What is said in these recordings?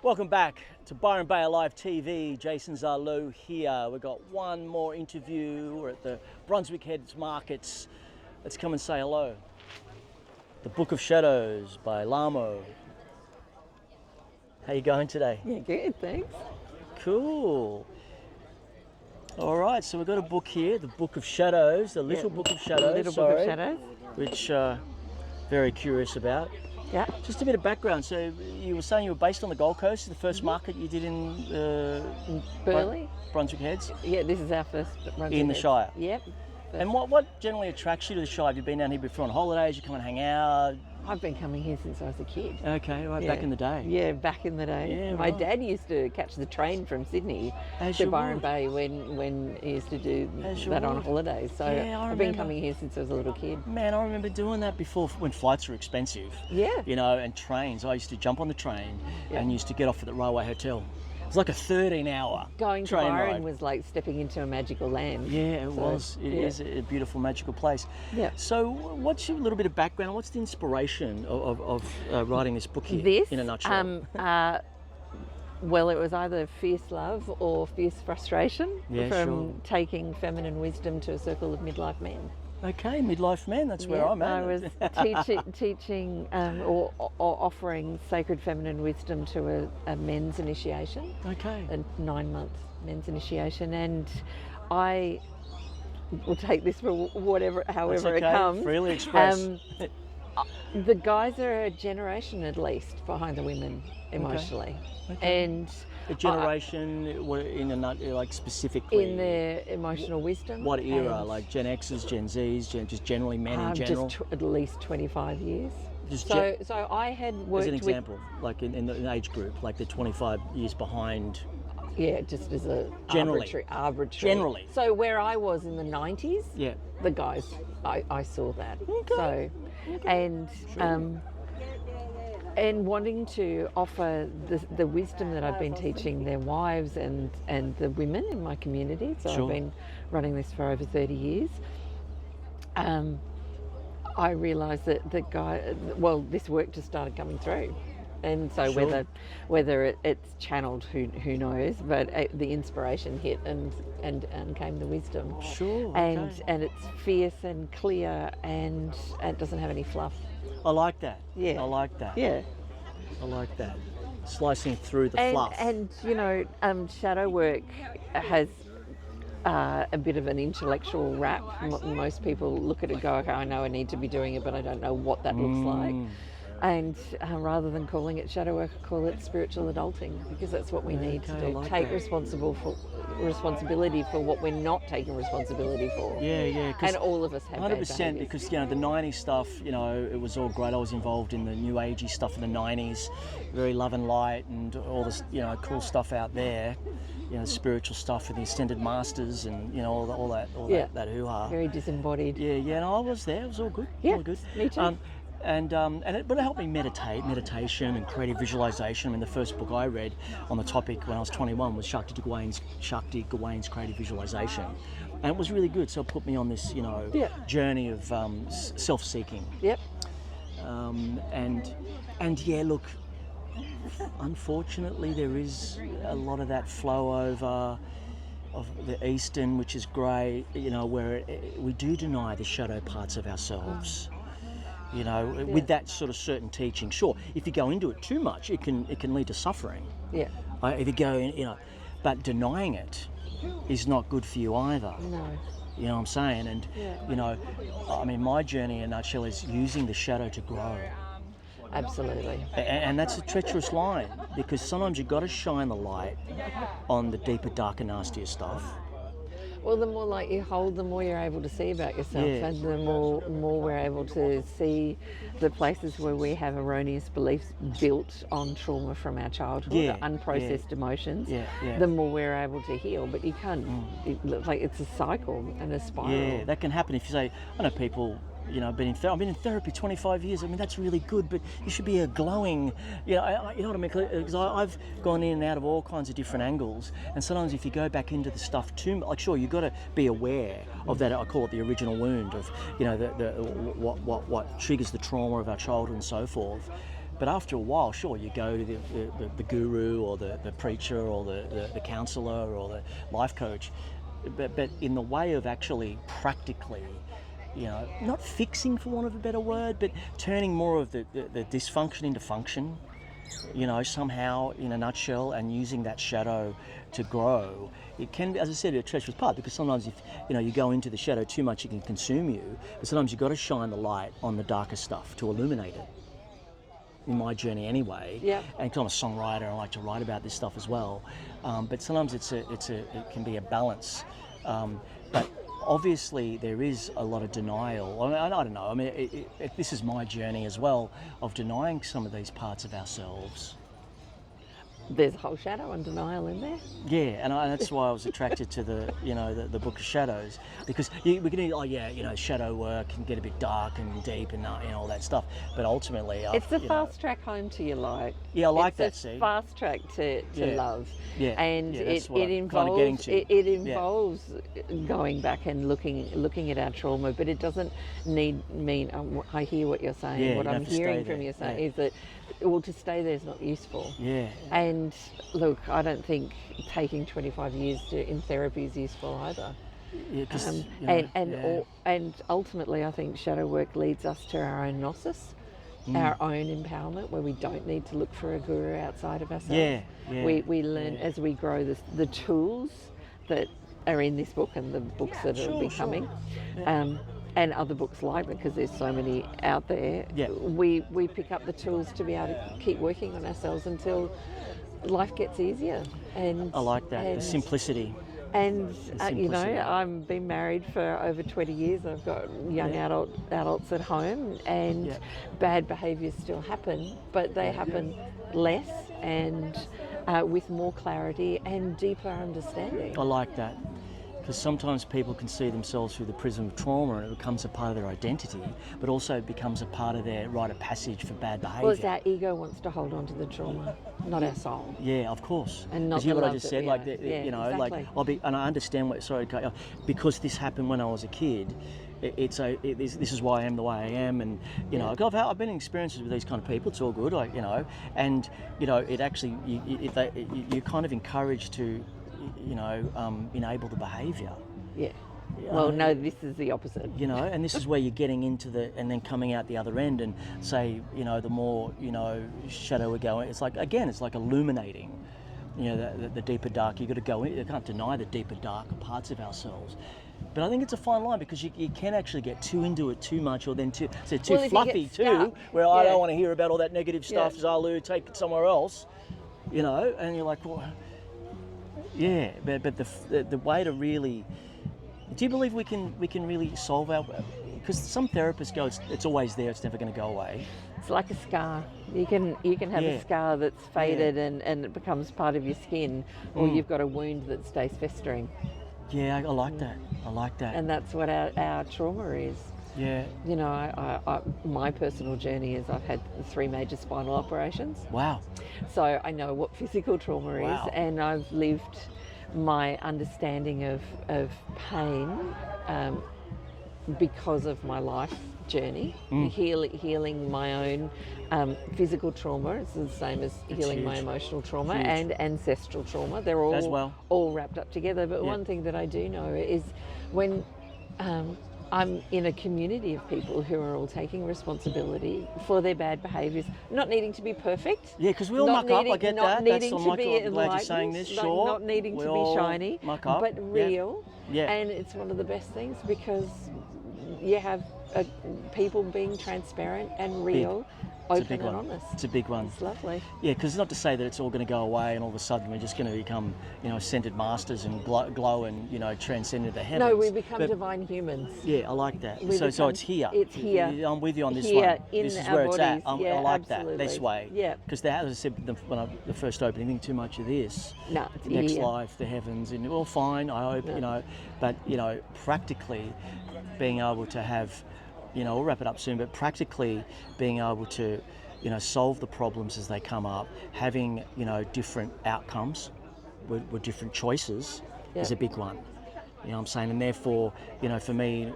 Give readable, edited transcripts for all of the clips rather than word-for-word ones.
Welcome back to Byron Bay Alive TV. Jason Zarlou here. We've got one more interview. We're at the Brunswick Heads Markets. Let's come and say hello. The Book of Shadows by Larmo. How you going today? Yeah, good, thanks. Cool. All right, so we've got a book here, the Book of Shadows, the Little Book of Shadows. Book of Shadows. Which very curious about. Yeah. Just a bit of background. So you were saying you were based on the Gold Coast, the first market you did in Burleigh. Brunswick Heads? Yeah, this is our first Brunswick In the Heads. Shire? Yep. And what generally attracts you to the Shire? Have you been down here before on holidays? You come and hang out? I've been coming here since I was a kid. Okay, right, back in the day. Yeah, back in the day. Yeah, My right. dad used to catch the train from Sydney to Byron Bay when he used to do that on holidays. So Yeah, I I've been remember. coming here since I was a little kid. Man, I remember doing that before when flights were expensive. Yeah. You know, and trains. I used to jump on the train Yeah. and used to get off at the railway hotel. It was like a 13-hour Going to train Byron ride. was like stepping into a magical land. Yeah, it was. It yeah. is a beautiful, magical place. Yeah. So, what's your little bit of background? What's the inspiration of writing this book here? This, in a nutshell. Well, it was either fierce love or fierce frustration Yeah, from sure. taking feminine wisdom to a circle of midlife men. Okay, midlife man. That's where Yeah, I'm at. I was teaching or offering sacred feminine wisdom to a men's initiation, Okay. a 9-month men's initiation, and I will take this for however That's okay. it comes. Freely express. The guys are a generation at least behind the women emotionally, Okay. and A generation in a like specifically. in their emotional wisdom. What era? and, Like Gen X's, Gen Z's, just generally men in general. Just at least 25 years. Just So I had worked as an with. example, like in the age group, like they're 25 years behind. Yeah, just as a Generally. arbitrary. Generally. So where I was in the 90s, Yeah. the guys, I saw that. Okay. So, and and wanting to offer the wisdom that I've been teaching their wives and the women in my community. So Sure. I've been running this for over 30 years. I realised that this work just started coming through. And so Sure. whether it's channeled, who knows, but the inspiration hit and came the wisdom. Sure. And okay. and it's fierce and clear and it doesn't have any fluff. I like that. Yeah. I like that. Yeah. I like that. Slicing through the And fluff. shadow work has a bit of an intellectual wrap. Most people look at it and go, okay, I know I need to be doing it, but I don't know what that looks like. And rather than calling it shadow work, I call it spiritual adulting, because that's what we need to Okay, do. I like Take that. responsibility for what we're not taking responsibility for. Yeah. And all of us have bad 100%, behaviours. because the 90s stuff, it was all great. I was involved in the new agey stuff in the 90s, very love and light and all this cool stuff out there, spiritual stuff with the extended masters and all that that hoo-ha. Very disembodied. Yeah, no, I was there. It was all good. Yeah, all good. me too. But it helped me meditation and creative visualization. I mean, the first book I read on the topic when I was 21 was Shakti Gawain's Creative Visualization, and it was really good. So it put me on this, journey of self-seeking. Yep. And yeah, look, unfortunately, there is a lot of that flow over of the Eastern, which is great, where we do deny the shadow parts of ourselves. With that sort of certain teaching. Sure, if you go into it too much, it can lead to suffering. Yeah. If you go in, but denying it is not good for you either. No. You know what I'm saying? And, my journey in a nutshell is using the shadow to grow. Absolutely. And that's a treacherous line, because sometimes you've got to shine the light on the deeper, darker, nastier stuff. Well, the more light you hold, the more you're able to see about yourself, Yeah. and the more we're able to see the places where we have erroneous beliefs built on trauma from our childhood, unprocessed emotions. Yeah. The more we're able to heal, but you can't. It's a cycle and a spiral. Yeah, that can happen if you say, I know people. I've been in therapy 25 years. I mean, that's really good, but you should be a glowing, you know what I mean? Because I've gone in and out of all kinds of different angles, and sometimes if you go back into the stuff too much, like, sure, you've got to be aware of that. I call it the original wound of, what triggers the trauma of our childhood and so forth. But after a while, sure, you go to the guru or the preacher or the counselor or the life coach, but in the way of actually practically, not fixing, for want of a better word, but turning more of the dysfunction into function, somehow in a nutshell, and using that shadow to grow. It can be, as I said, a treacherous path, because sometimes if you go into the shadow too much, it can consume you. But sometimes you've got to shine the light on the darker stuff to illuminate it. In my journey, anyway, Yep. And because I'm a songwriter, I like to write about this stuff as well. But sometimes it can be a balance. But obviously, there is a lot of denial. I don't know. I mean, this is my journey as well, of denying some of these parts of ourselves. There's a whole shadow and denial in there. Yeah, and that's why I was attracted to the Book of Shadows, because we're going to, shadow work can get a bit dark and deep and all that stuff. But ultimately, it's the fast track home to your light. Yeah, I like that. It's See, fast track to love. Yeah, and it involves it involves going back and looking at our trauma, but it doesn't mean. I hear what you're saying. Yeah, what I'm hearing from you saying is that, to stay there is not useful. Yeah. And look, I don't think taking 25 years in therapy is useful either. Yeah, and ultimately, I think shadow work leads us to our own gnosis, our own empowerment, where we don't need to look for a guru outside of ourselves. We learn as we grow the tools that are in this book and the books that are becoming. And other books like that, because there's so many out there. Yeah. We pick up the tools to be able to keep working on ourselves until life gets easier. And I like that, the simplicity. And I've been married for over 20 years. I've got young adults at home, and bad behaviours still happen, but they happen less and with more clarity and deeper understanding. I like that. Because sometimes people can see themselves through the prism of trauma, and it becomes a part of their identity, but also becomes a part of their rite of passage for bad behaviour. Well, it's our ego wants to hold on to the trauma, not our soul. Yeah, of course. And not you the what I love just that said, we like are. Exactly. and I understand because this happened when I was a kid. This is why I am the way I am, and I've been in experiences with these kind of people. It's all good, and it actually you're kind of encouraged to. Enable the behaviour. Yeah. Well, no, this is the opposite. And this is where you're getting into and then coming out the other end, and say, the more, shadow we're going, it's like illuminating, the deeper dark. You've got to go in. You can't deny the deeper darker parts of ourselves. But I think it's a fine line, because you can actually get too into it too much, or then too fluffy too, where I don't want to hear about all that negative stuff, Zalu, take it somewhere else, and you're like, well, yeah, but the way to really, do you believe we can really solve our? Because some therapists go, it's always there, it's never going to go away. It's like a scar. You can have a scar that's faded and it becomes part of your skin, or you've got a wound that stays festering. Yeah, I like that. I like that. And that's what our trauma is. Yeah. My personal journey is I've had 3 major spinal operations. Wow. So I know what physical trauma is, and I've lived my understanding of pain because of my life journey, healing my own physical trauma. It's the same as healing my emotional trauma and ancestral trauma. They're all wrapped up together. But one thing that I do know is when I'm in a community of people who are all taking responsibility for their bad behaviours, not needing to be perfect. Yeah, because we all muck up, I get that. Not needing to be I'm glad you're saying this, sure. Not needing to be shiny, muck up. but real. Yeah. And it's one of the best things, because you have people being transparent and real. Open and honest. It's a big one. It's lovely. Yeah, because it's not to say that it's all going to go away and all of a sudden we're just going to become, ascended masters and glow and transcend into the heavens. No, we become divine humans. Yeah, I like that. So it's here. It's here. I'm with you on this here, one. In this is our where bodies. it's at. I like absolutely. that. This way. Yeah. Because as I said, when the first opening, think too much of this. No, it's next here. life, the heavens, and well, fine. I hope but practically being able to have. We'll wrap it up soon, but practically being able to, solve the problems as they come up, having, different outcomes with different choices is a big one. You know what I'm saying? And therefore, for me,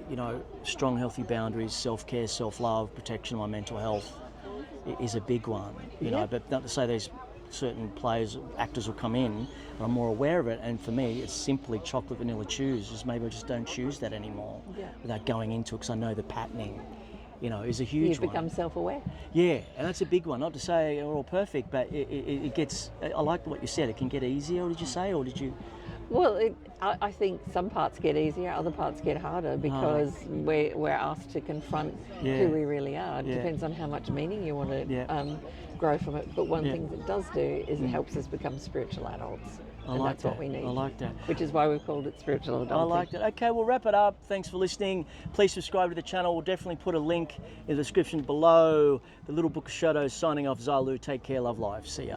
you know, strong, healthy boundaries, self-care, self-love, protection of my mental health is a big one. You know, but not to say there's certain players, actors will come in, and I'm more aware of it. And for me, it's simply chocolate vanilla chews. Just maybe I just don't choose that anymore without going into it, because I know the patterning, you know, is a huge You've become self-aware. Yeah, and that's a big one. Not to say we're all perfect, but it gets. I like what you said. It can get easier. Did you say, or did you? Well, I think some parts get easier, other parts get harder, because we're asked to confront who we really are. It depends on how much meaning you want to grow from it. But one thing that it does do is it helps us become spiritual adults. And that's what we need. I like that. Which is why we've called it spiritual adulting. I like that. Okay, we'll wrap it up. Thanks for listening. Please subscribe to the channel. We'll definitely put a link in the description below. The Little Book of Shadows signing off. Zalu. Take care. Love life. See ya.